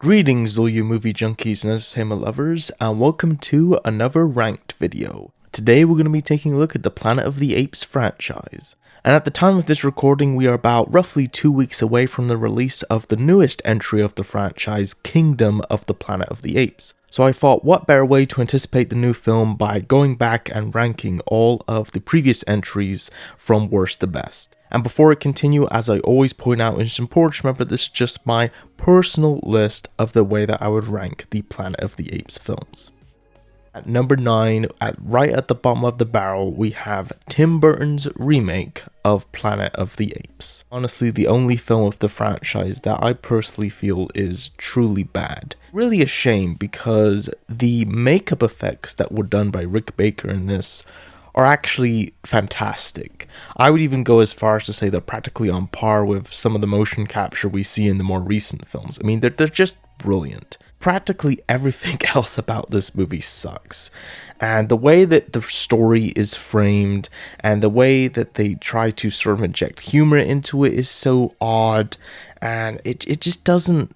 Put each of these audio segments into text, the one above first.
Greetings all you movie junkies and entertainment lovers, and welcome to another ranked video. Today we're going to be taking a look at the Planet of the Apes franchise. And at the time of this recording, we are about roughly 2 weeks away from the release of the newest entry of the franchise, Kingdom of the Planet of the Apes. So I thought, what better way to anticipate the new film by going back and ranking all of the previous entries from worst to best. And before I continue, as I always point out, it's important to remember this is just my personal list of the way that I would rank the Planet of the Apes films. At number 9, right at the bottom of the barrel, we have Tim Burton's remake of Planet of the Apes. Honestly, the only film of the franchise that I personally feel is truly bad. Really a shame because the makeup effects that were done by Rick Baker in this are actually fantastic. I would even go as far as to say they're practically on par with some of the motion capture we see in the more recent films. I mean, they're just brilliant. Practically everything else about this movie sucks. And the way that the story is framed and the way that they try to sort of inject humor into it is so odd, and it just doesn't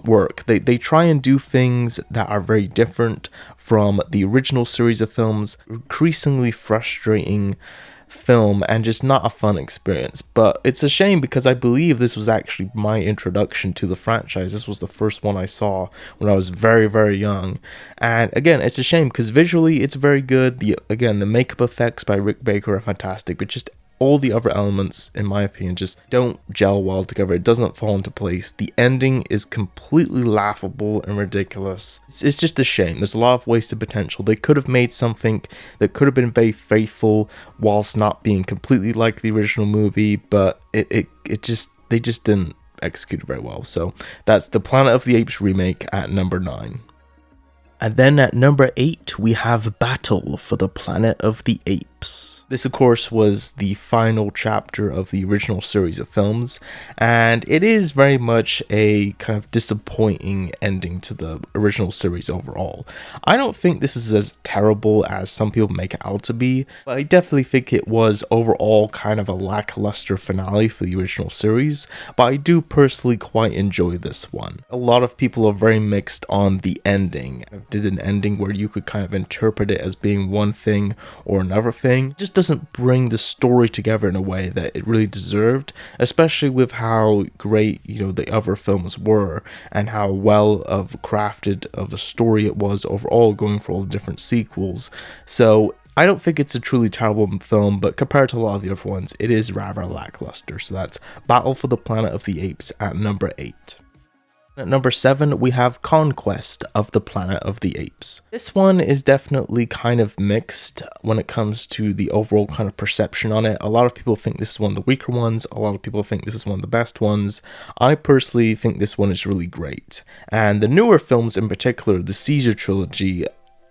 work. They try and do things that are very different from the original series of films, increasingly frustrating film and just not a fun experience. But it's a shame because I believe this was actually my introduction to the franchise. This was the first one I saw when I was very, very young. And again, it's a shame because visually it's very good. The makeup effects by Rick Baker are fantastic, but just all the other elements, in my opinion, just don't gel well together. It doesn't fall into place. The ending is completely laughable and ridiculous. It's just a shame. There's a lot of wasted potential. They could have made something that could have been very faithful whilst not being completely like the original movie, but they just didn't execute it very well. So that's the Planet of the Apes remake at number 9. And then at number 8, we have Battle for the Planet of the Apes. This, of course, was the final chapter of the original series of films, and it is very much a kind of disappointing ending to the original series overall. I don't think this is as terrible as some people make it out to be, but I definitely think it was overall kind of a lackluster finale for the original series, but I do personally quite enjoy this one. A lot of people are very mixed on the ending. I did an ending where you could kind of interpret it as being one thing or another thing. It just doesn't bring the story together in a way that it really deserved, especially with how great, the other films were and how well crafted of a story it was overall, going for all the different sequels. So I don't think it's a truly terrible film, but compared to a lot of the other ones, it is rather lackluster. So that's Battle for the Planet of the Apes at number 8. At number 7, we have Conquest of the Planet of the Apes. This one is definitely kind of mixed when it comes to the overall kind of perception on it. A lot of people think this is one of the weaker ones. A lot of people think this is one of the best ones. I personally think this one is really great. And the newer films in particular, the Caesar trilogy,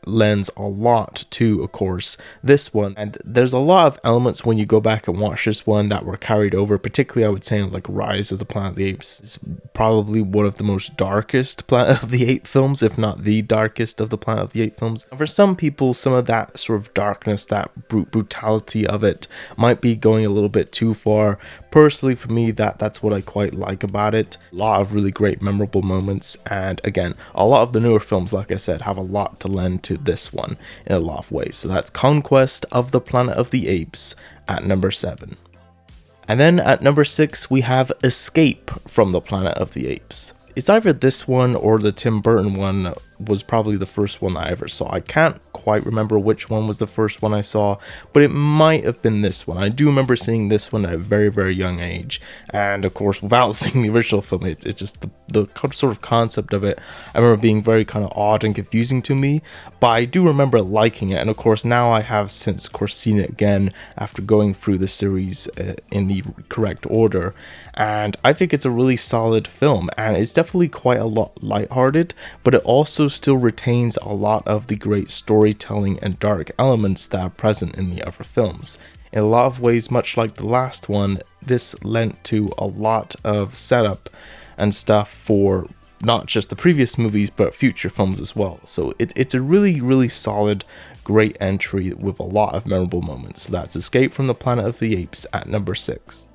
lends a lot to, of course, this one, and there's a lot of elements when you go back and watch this one that were carried over, particularly I would say like Rise of the Planet of the Apes. It's probably one of the most darkest Planet of the Apes films, if not the darkest of the Planet of the Apes films. And for some people, some of that sort of darkness, that brutality of it might be going a little bit too far. Personally, for me, that's what I quite like about it. A lot of really great memorable moments, and again, a lot of the newer films, like I said, have a lot to lend to this one in a lot of ways. So that's Conquest of the Planet of the Apes at number 7. And then at number 6, we have Escape from the Planet of the Apes. It's either this one or the Tim Burton one was probably the first one I ever saw. I can't quite remember which one was the first one I saw, but it might have been this one. I do remember seeing this one at a very, very young age, and of course, without seeing the original film, it's just the sort of concept of it, I remember being very kind of odd and confusing to me, but I do remember liking it, and of course, now I have since, of course, seen it again after going through the series in the correct order, and I think it's a really solid film, and it's definitely quite a lot lighthearted, but it also still retains a lot of the great storytelling and dark elements that are present in the other films. In a lot of ways, much like the last one, this lent to a lot of setup and stuff for not just the previous movies, but future films as well. So it's a really, really solid, great entry with a lot of memorable moments. So that's Escape from the Planet of the Apes at number 6.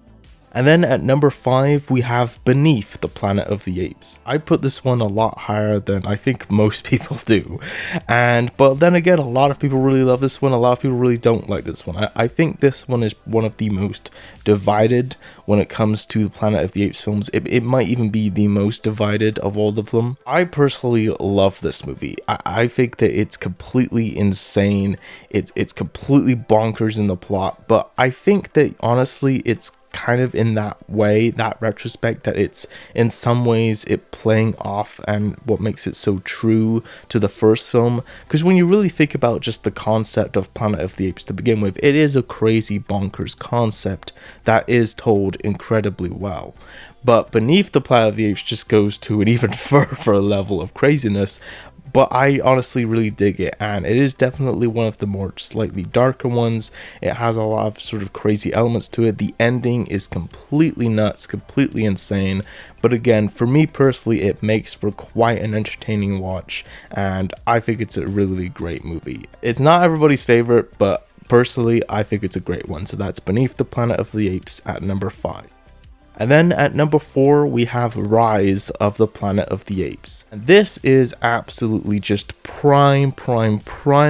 And then at number 5, we have Beneath the Planet of the Apes. I put this one a lot higher than I think most people do. But then again, a lot of people really love this one, a lot of people really don't like this one. I think this one is one of the most divided when it comes to the Planet of the Apes films. It might even be the most divided of all of them. I personally love this movie. I think that it's completely insane. It's completely bonkers in the plot, but I think that honestly it's kind of in that way, that retrospect, that it's in some ways it playing off and what makes it so true to the first film. Because when you really think about just the concept of Planet of the Apes to begin with, it is a crazy bonkers concept that is told incredibly well. But Beneath the Planet of the Apes just goes to an even further level of craziness. But I honestly really dig it, and it is definitely one of the more slightly darker ones. It has a lot of sort of crazy elements to it. The ending is completely nuts, completely insane. But again, for me personally, it makes for quite an entertaining watch, and I think it's a really great movie. It's not everybody's favorite, but personally, I think it's a great one. So that's Beneath the Planet of the Apes at number 5. And then at number 4, we have Rise of the Planet of the Apes. And this is absolutely just prime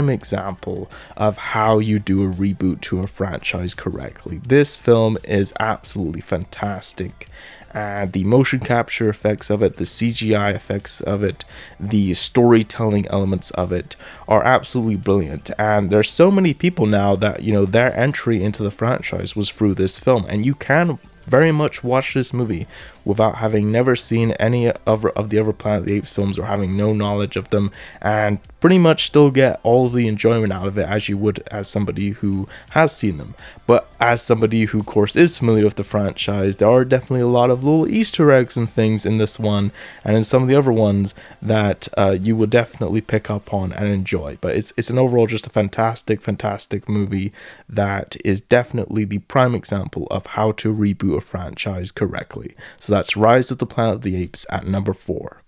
example of how you do a reboot to a franchise correctly. This film is absolutely fantastic. And the motion capture effects of it, the CGI effects of it, the storytelling elements of it are absolutely brilliant. And there's so many people now that, you know, their entry into the franchise was through this film, and you can very much watch this movie without having never seen any of the other Planet of the Apes films or having no knowledge of them, and pretty much still get all of the enjoyment out of it as you would as somebody who has seen them. But as somebody who of course is familiar with the franchise, there are definitely a lot of little Easter eggs and things in this one and in some of the other ones that you will definitely pick up on and enjoy. But it's an overall just a fantastic movie that is definitely the prime example of how to reboot a franchise correctly. So that's Rise of the Planet of the Apes at number 4.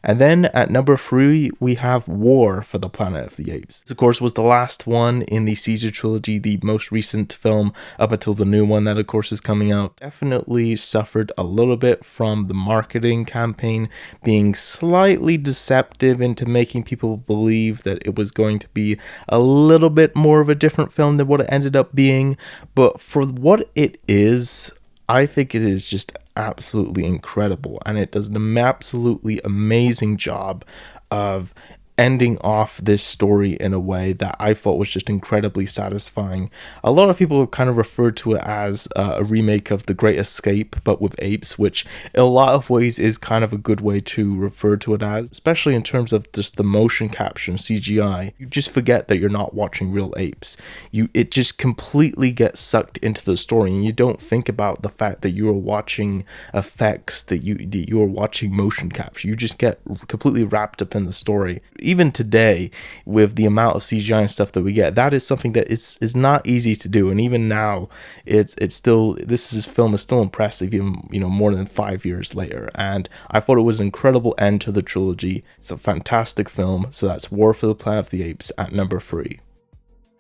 And then at number 3, we have War for the Planet of the Apes. This, of course, was the last one in the Caesar trilogy, the most recent film up until the new one that, of course, is coming out. Definitely suffered a little bit from the marketing campaign being slightly deceptive into making people believe that it was going to be a little bit more of a different film than what it ended up being. But for what it is, I think it is just absolutely incredible, and it does an absolutely amazing job of ending off this story in a way that I thought was just incredibly satisfying. A lot of people kind of referred to it as a remake of The Great Escape, but with apes, which in a lot of ways is kind of a good way to refer to it as, especially in terms of just the motion capture and CGI. You just forget that you're not watching real apes. It just completely gets sucked into the story, and you don't think about the fact that you are watching effects, that you are watching motion capture. You just get completely wrapped up in the story. Even today, with the amount of CGI and stuff that we get, that is something that is not easy to do. And even now, it's still, film is still impressive, even, you know, more than 5 years later. And I thought it was an incredible end to the trilogy. It's a fantastic film. So that's War for the Planet of the Apes at number 3.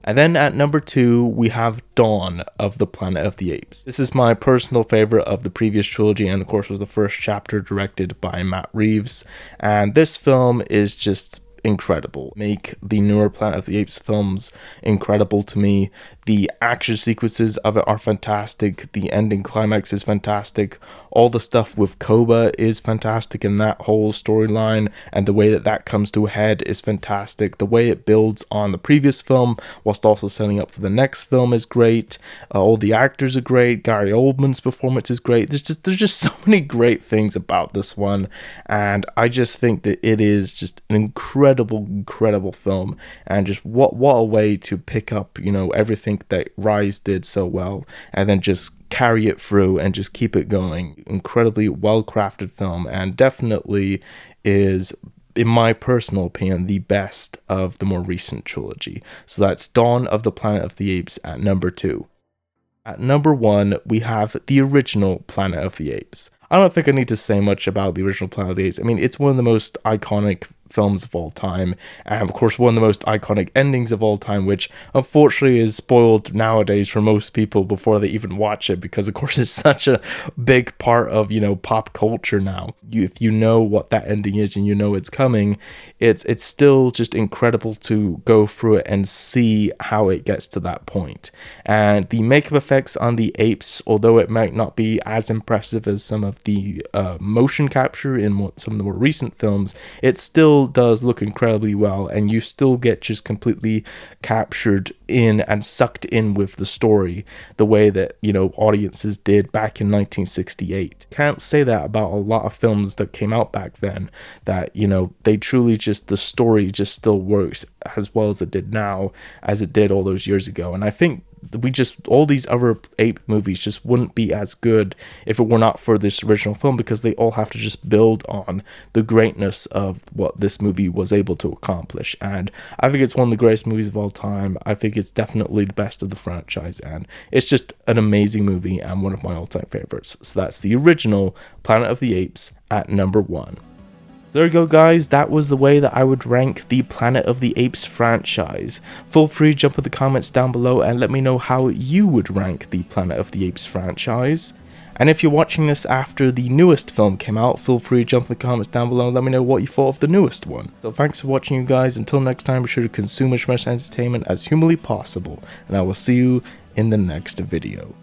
And then at number 2, we have Dawn of the Planet of the Apes. This is my personal favorite of the previous trilogy, and of course was the first chapter directed by Matt Reeves. And this film is just incredible. Make the newer Planet of the Apes films incredible to me. The action sequences of it are fantastic. The ending climax is fantastic. All the stuff with Koba is fantastic, and that whole storyline and the way that comes to a head is fantastic. The way it builds on the previous film whilst also setting up for the next film is great. All the actors are great. Gary Oldman's performance is great. There's just so many great things about this one, and I just think that it is just an incredible film, and just what a way to pick up, you know, everything that Rise did so well and then just carry it through and just keep it going. Incredibly well crafted film, and definitely is, in my personal opinion, the best of the more recent trilogy. So that's Dawn of the Planet of the Apes at number 2. At number 1, we have the original Planet of the Apes. I don't think I need to say much about the original Planet of the Apes. I mean, it's one of the most iconic films of all time, and of course one of the most iconic endings of all time, which unfortunately is spoiled nowadays for most people before they even watch it, because of course it's such a big part of, you know, pop culture now. If you know what that ending is and you know it's coming, it's still just incredible to go through it and see how it gets to that point. And the makeup effects on the apes, although it might not be as impressive as some of the motion capture in some of the more recent films, it still does look incredibly well, and you still get just completely captured in and sucked in with the story the way that, you know, audiences did back in 1968. Can't say that about a lot of films that came out back then, that, you know, they truly just, the story just still works as well as it did now as it did all those years ago. And I think all these other ape movies just wouldn't be as good if it were not for this original film, because they all have to just build on the greatness of what this movie was able to accomplish. And I think it's one of the greatest movies of all time. I think it's definitely the best of the franchise, and it's just an amazing movie and one of my all-time favorites. So that's the original Planet of the Apes at number 1. So there you go, guys. That was the way that I would rank the Planet of the Apes franchise. Feel free to jump in the comments down below and let me know how you would rank the Planet of the Apes franchise. And if you're watching this after the newest film came out, feel free to jump in the comments down below and let me know what you thought of the newest one. So thanks for watching, you guys. Until next time, be sure to consume as much entertainment as humanly possible, and I will see you in the next video.